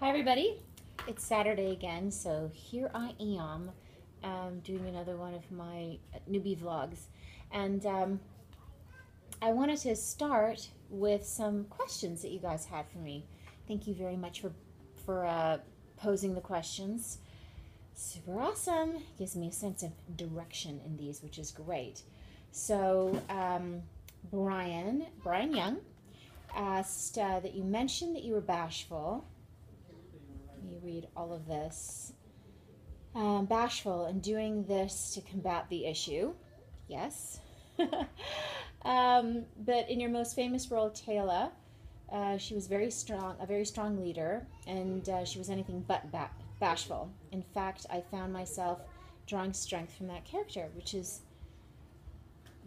Hi everybody, it's Saturday again, so here I am doing another one of my newbie vlogs. And I wanted to start with some questions that you guys had for me. Thank you very much for posing the questions. Super awesome. Gives me a sense of direction in these, which is great. So Brian Young asked that you mentioned that you were bashful. Let me read all of this. Bashful and doing this to combat the issue. Yes. But in your most famous role, Taylor, she was a very strong leader, and she was anything but bashful. In fact, I found myself drawing strength from that character, which is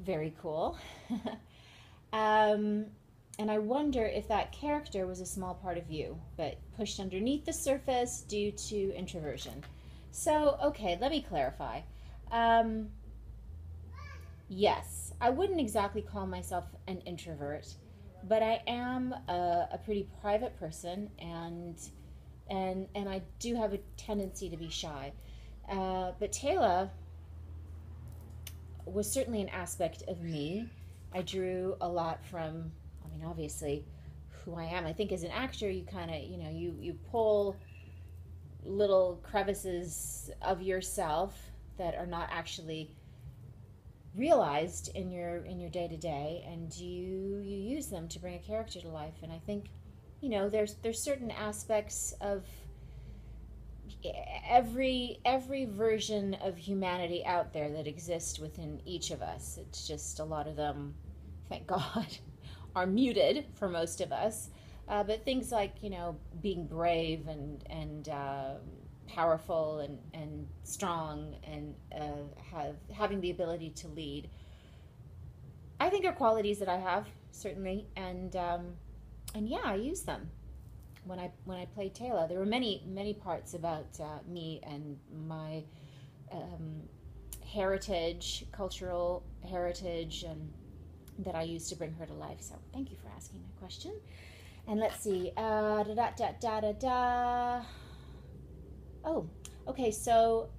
very cool. And I wonder if that character was a small part of you, but pushed underneath the surface due to introversion. So, okay, let me clarify. Yes, I wouldn't exactly call myself an introvert, but I am a pretty private person, and I do have a tendency to be shy. But Taylor was certainly an aspect of me. I drew a lot from, I mean, obviously, who I am. I think as an actor, you kind of, you pull little crevices of yourself that are not actually realized in your day to day, and you use them to bring a character to life. And I think, there's certain aspects of every version of humanity out there that exist within each of us. It's just a lot of them, thank God, are muted for most of us. But things like, being brave and powerful and strong and having the ability to lead, I think are qualities that I have, certainly. And yeah, I use them. When I played Taylor, there were many parts about me and my cultural heritage, and that I used to bring her to life. So thank you for asking that question. And let's see. Oh, okay. So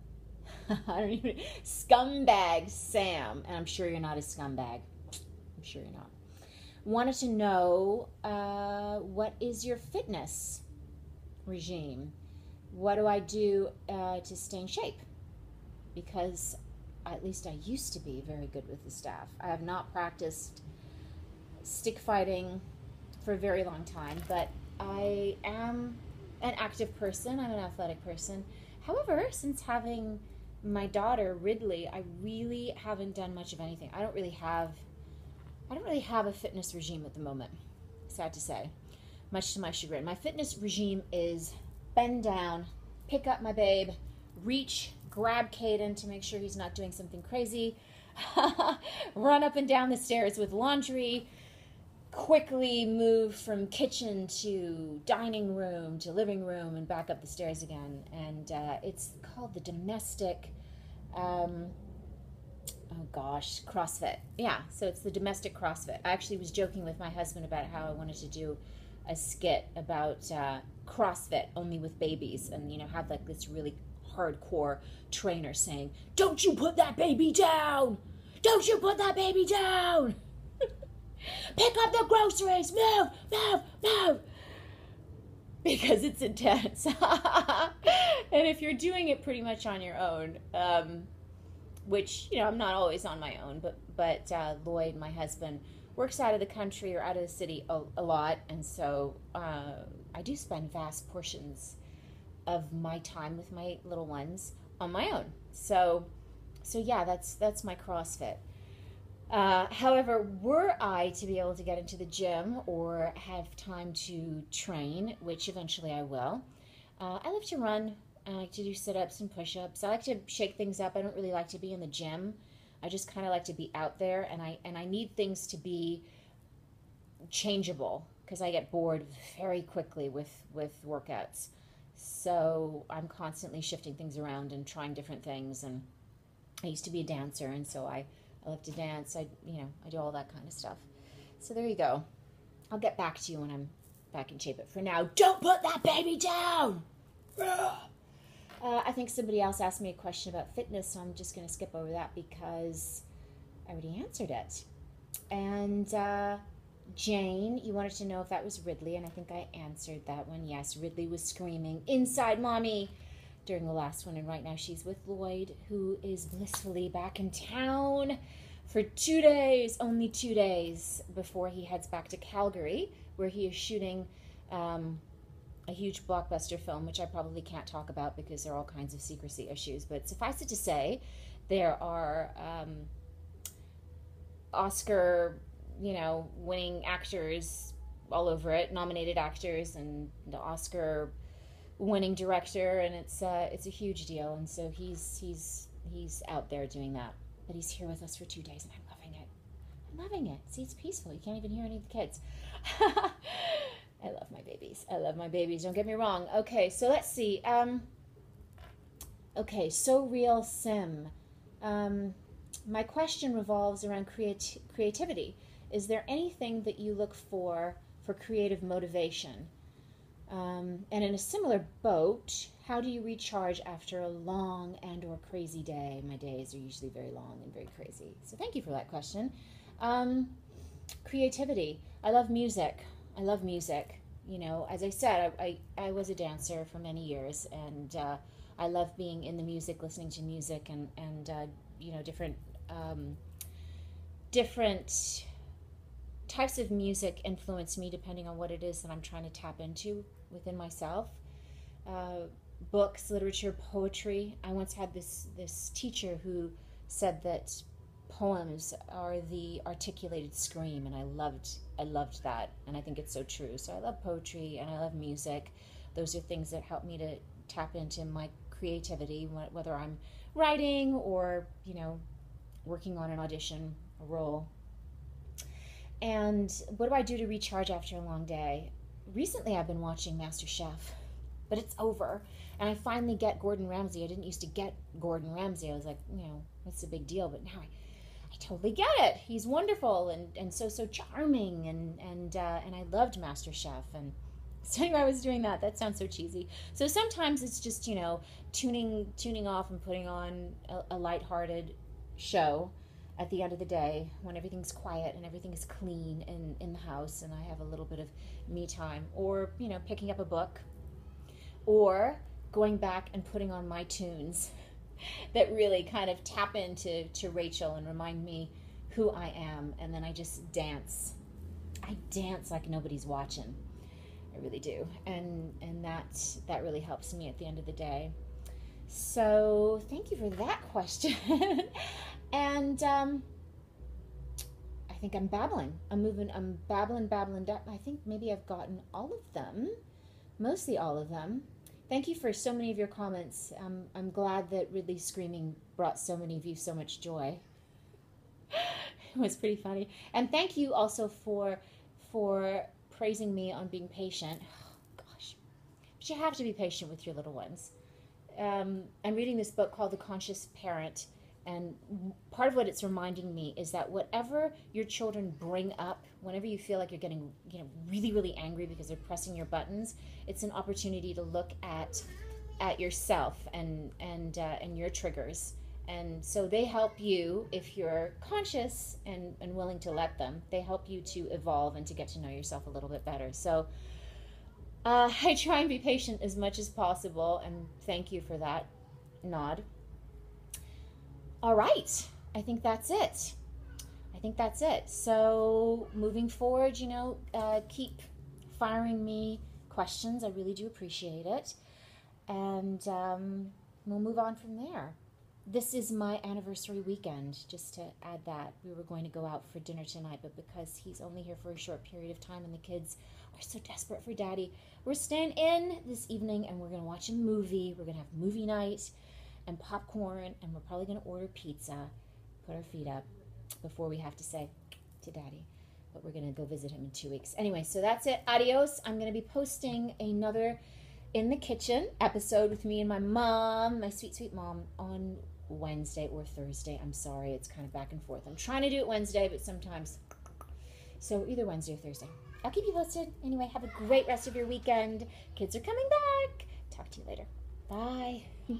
I don't even. Scumbag Sam, and I'm sure you're not a scumbag. I'm sure you're not. Wanted to know what is your fitness regime? What do I do to stay in shape? Because at least I used to be very good with the staff. I have not practiced stick fighting for a very long time, but I am an active person. I'm an athletic person. However, since having my daughter Ridley, I really haven't done much of anything. I don't really have a fitness regime at the moment, sad to say, much to my chagrin. My fitness regime is bend down, pick up my babe, reach, grab Caden to make sure he's not doing something crazy, run up and down the stairs with laundry, quickly move from kitchen to dining room to living room and back up the stairs again. And it's called the domestic CrossFit. Yeah, so it's the domestic CrossFit. I actually was joking with my husband about how I wanted to do a skit about CrossFit only with babies, and have like this really hardcore trainer saying, "Don't you put that baby down! Don't you put that baby down! Pick up the groceries! Move, move, move!" Because it's intense. And if you're doing it pretty much on your own, which, I'm not always on my own, but Lloyd, my husband, works out of the country or out of the city a lot, and so I do spend vast portions of my time with my little ones on my own. So yeah, that's my CrossFit. However, were I to be able to get into the gym or have time to train, which eventually I will, I love to run. I like to do sit-ups and push-ups. I like to shake things up. I don't really like to be in the gym. I just kind of like to be out there, and I need things to be changeable because I get bored very quickly with workouts. So I'm constantly shifting things around and trying different things. And I used to be a dancer, and so I love to dance. I do all that kind of stuff. So there you go. I'll get back to you when I'm back in shape. But for now, don't put that baby down. I think somebody else asked me a question about fitness, so I'm just going to skip over that because I already answered it. And Jane, you wanted to know if that was Ridley, and I think I answered that one. Yes, Ridley was screaming, "Inside, Mommy," during the last one, and right now she's with Lloyd, who is blissfully back in town for 2 days, only 2 days, before he heads back to Calgary, where he is shooting a huge blockbuster film, which I probably can't talk about because there are all kinds of secrecy issues. But suffice it to say, there are Oscar, winning actors all over it, nominated actors, and the Oscar winning director, and it's a huge deal. And so he's out there doing that. But he's here with us for 2 days, and I'm loving it. I'm loving it. See, it's peaceful. You can't even hear any of the kids. I love my babies. I love my babies. Don't get me wrong. Okay, so let's see. Okay, So Real Sim. My question revolves around creativity. Is there anything that you look for creative motivation? And in a similar boat, how do you recharge after a long and or crazy day? My days are usually very long and very crazy. So thank you for that question. Creativity. I love music. As I said, I was a dancer for many years, and I love being in the music, listening to music, and different types of music influence me depending on what it is that I'm trying to tap into within myself. Books, literature, poetry. I once had this teacher who said that poems are the articulated scream, and I loved that, and I think it's so true. So I love poetry and I love music. Those are things that help me to tap into my creativity, whether I'm writing or working on an audition, a role. And what do I do to recharge after a long day? Recently I've been watching MasterChef, but it's over, and I finally get Gordon Ramsay. I didn't used to get Gordon Ramsay. I was like, what's the big deal? But now I totally get it. He's wonderful and so charming, and I loved MasterChef. And so anyway, I was doing that. That sounds so cheesy. So sometimes it's just tuning off and putting on a lighthearted show at the end of the day when everything's quiet and everything is clean in the house and I have a little bit of me time, or picking up a book, or going back and putting on my tunes that really kind of tap into Rachel and remind me who I am, and then I just dance. I dance like nobody's watching. I really do, and that really helps me at the end of the day. So thank you for that question. And I think I'm babbling. I'm babbling. I think maybe I've gotten all of them, mostly all of them. Thank you for so many of your comments. I'm glad that Ridley screaming brought so many of you so much joy. It was pretty funny. And thank you also for praising me on being patient. Oh, gosh. But you have to be patient with your little ones. I'm reading this book called The Conscious Parent, and part of what it's reminding me is that whatever your children bring up, whenever you feel like you're getting really, really angry because they're pressing your buttons, it's an opportunity to look at yourself and your triggers. And so they help you, if you're conscious and willing to let them, they help you to evolve and to get to know yourself a little bit better. So I try and be patient as much as possible, and thank you for that nod. All right, I think that's it. So moving forward, keep firing me questions. I really do appreciate it. And we'll move on from there. This is my anniversary weekend, just to add that. We were going to go out for dinner tonight, but because he's only here for a short period of time and the kids are so desperate for daddy, we're staying in this evening and we're going to watch a movie. We're going to have movie night and popcorn, and we're probably going to order pizza, put our feet up before we have to say to daddy. But we're going to go visit him in 2 weeks. Anyway, so that's it. Adios. I'm going to be posting another In the Kitchen episode with me and my mom, my sweet, sweet mom, on Wednesday or Thursday. I'm sorry, it's kind of back and forth. I'm trying to do it Wednesday, but sometimes. So either Wednesday or Thursday. I'll keep you posted. Anyway, have a great rest of your weekend. Kids are coming back. Talk to you later. Bye.